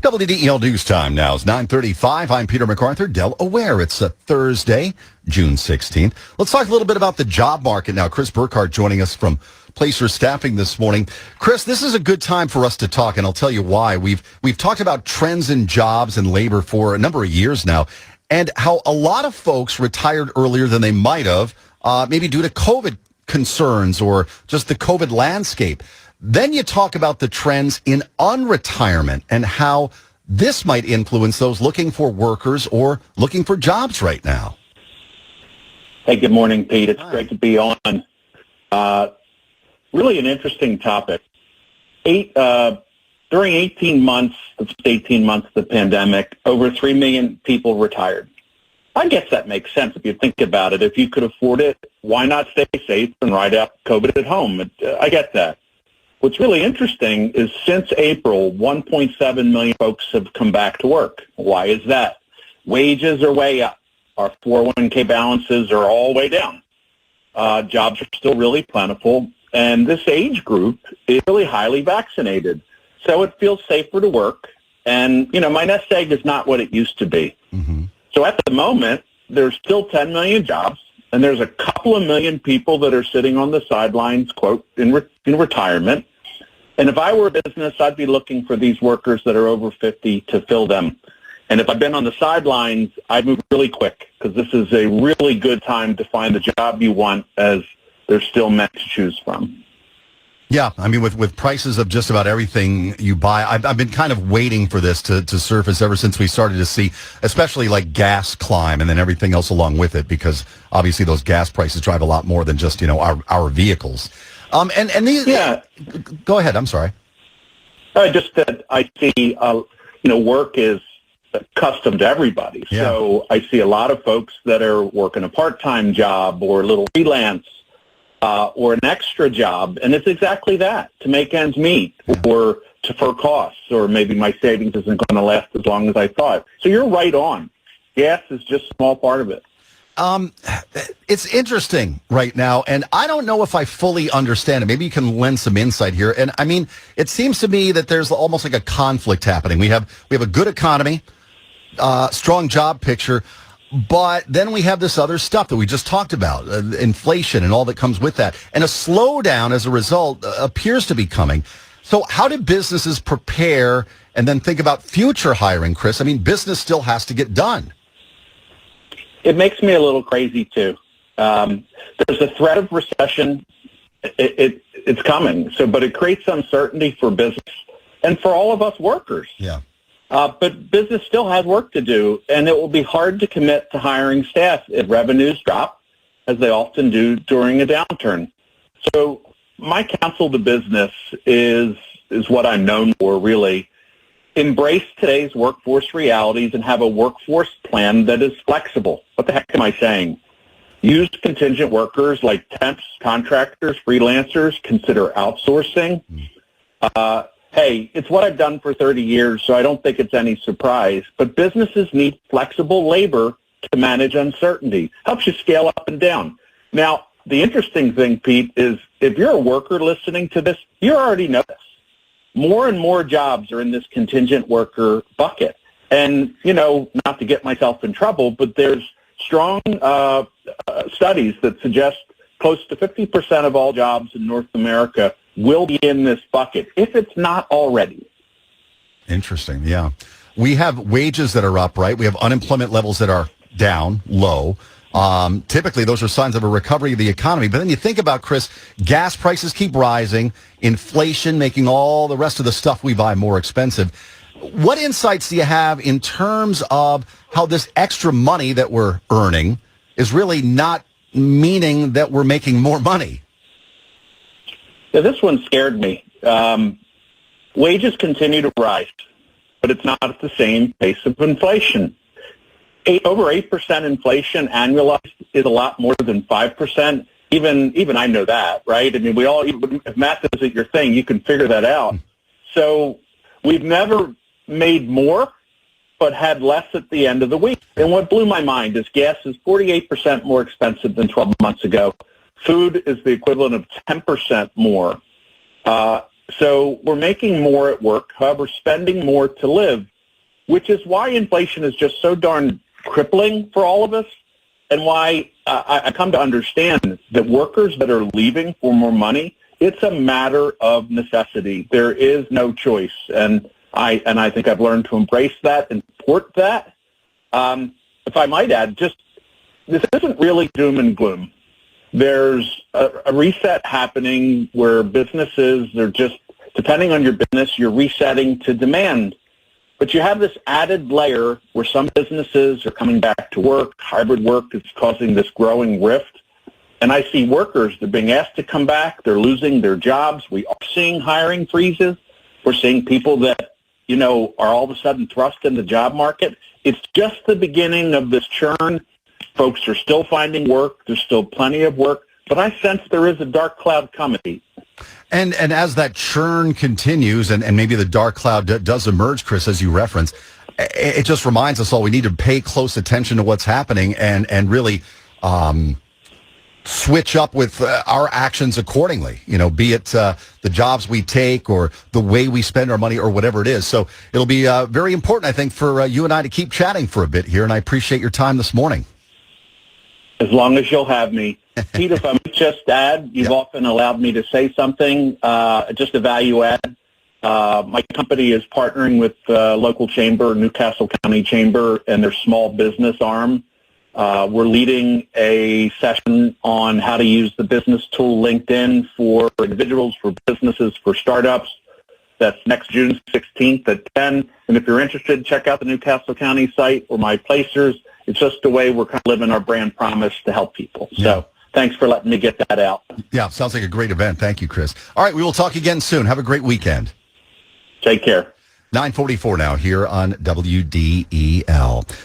WDEL News Time now is 9:35. I'm Peter MacArthur, Delaware. It's a Thursday, June 16th. Let's talk a little bit about the job market now. Chris Burkhard joining us from Placer Staffing this morning. Chris, this is a good time for us to talk, and I'll tell you why. We've talked about trends in jobs and labor for a number of years now, and how a lot of folks retired earlier than they might have, maybe due to COVID concerns or just the COVID landscape. Then you talk about the trends in unretirement and how this might influence those looking for workers or looking for jobs right now. Hey, good morning, Pete. It's great to be on. Really an interesting topic. During 18 months of the pandemic, over 3 million people retired. I guess that makes sense if you think about it. If you could afford it, why not stay safe and ride out COVID at home? I get that. What's really interesting is since April, 1.7 million folks have come back to work. Why is that? Wages are way up. Our 401k balances are all way down. Jobs are still really plentiful. And this age group is really highly vaccinated. So it feels safer to work. And, my nest egg is not what it used to be. Mm-hmm. So at the moment, there's still 10 million jobs. And there's a couple of million people that are sitting on the sidelines, quote, in retirement. And if I were a business, I'd be looking for these workers that are over 50 to fill them. And if I've been on the sidelines, I'd move really quick because this is a really good time to find the job you want as there's still many to choose from. Yeah, I mean, with prices of just about everything you buy, I've been kind of waiting for this to surface ever since we started to see, especially like gas climb and then everything else along with it, because obviously those gas prices drive a lot more than just, our vehicles. And these, yeah. Go ahead. I'm sorry. Just that I see, work is custom to everybody. Yeah. So I see a lot of folks that are working a part-time job or a little freelance. Or an extra job, and it's exactly that, to make ends meet or to defer costs, or maybe my savings isn't going to last as long as I thought. So you're right on. Gas is just a small part of it. It's interesting right now, and I don't know if I fully understand it. Maybe you can lend some insight here. And I mean, it seems to me that there's almost like a conflict happening. We have a good economy, strong job picture. But then we have this other stuff that we just talked about, inflation and all that comes with that. And a slowdown as a result appears to be coming. So how do businesses prepare and then think about future hiring, Chris? I mean, business still has to get done. It makes me a little crazy, too. There's a threat of recession. It's coming. But it creates uncertainty for business and for all of us workers. Yeah. But business still has work to do, and it will be hard to commit to hiring staff if revenues drop, as they often do during a downturn. So my counsel to business is what I'm known for, really. Embrace today's workforce realities and have a workforce plan that is flexible. What the heck am I saying? Use contingent workers like temps, contractors, freelancers. Consider outsourcing. Hey, it's what I've done for 30 years, so I don't think it's any surprise. But businesses need flexible labor to manage uncertainty. Helps you scale up and down. Now, the interesting thing, Pete, is if you're a worker listening to this, you already know this. More and more jobs are in this contingent worker bucket. And, not to get myself in trouble, but there's strong studies that suggest close to 50% of all jobs in North America will be in this bucket, if it's not already. Interesting, yeah. We have wages that are up, right? We have unemployment levels that are down, low. Typically, those are signs of a recovery of the economy. But then you think about, Chris, gas prices keep rising, inflation making all the rest of the stuff we buy more expensive. What insights do you have in terms of how this extra money that we're earning is really not meaning that we're making more money? Yeah, this one scared me. Wages continue to rise, but it's not at the same pace of inflation. Over 8% inflation annualized is a lot more than 5%. Even I know that, right? I mean, if math isn't your thing, you can figure that out. So we've never made more, but had less at the end of the week. And what blew my mind is gas is 48% more expensive than 12 months ago. Food is the equivalent of 10% more. So we're making more at work, however, spending more to live, which is why inflation is just so darn crippling for all of us, and why I come to understand that workers that are leaving for more money, it's a matter of necessity. There is no choice, and I think I've learned to embrace that and support that. If I might add, this isn't really doom and gloom. There's a reset happening where businesses are just, depending on your business, you're resetting to demand. But you have this added layer where some businesses are coming back to work. Hybrid work is causing this growing rift. And I see workers, they're being asked to come back. They're losing their jobs. We are seeing hiring freezes. We're seeing people that, are all of a sudden thrust in the job market. It's just the beginning of this churn. Folks are still finding work. There's still plenty of work. But I sense there is a dark cloud coming. And as that churn continues and maybe the dark cloud does emerge, Chris, as you reference, it just reminds us all we need to pay close attention to what's happening and really switch up with our actions accordingly, be it the jobs we take or the way we spend our money or whatever it is. So it'll be very important, I think, for you and I to keep chatting for a bit here. And I appreciate your time this morning. As long as you'll have me. Pete, if I might just add, you've often allowed me to say something, just a value add. My company is partnering with local chamber, Newcastle County Chamber, and their small business arm. We're leading a session on how to use the business tool LinkedIn for individuals, for businesses, for startups. That's next June 16th at 10. And if you're interested, check out the Newcastle County site or my placers. It's just a way we're kind of living our brand promise to help people. So thanks for letting me get that out. Yeah, sounds like a great event. Thank you, Chris. All right, we will talk again soon. Have a great weekend. Take care. 9:44 now here on WDEL.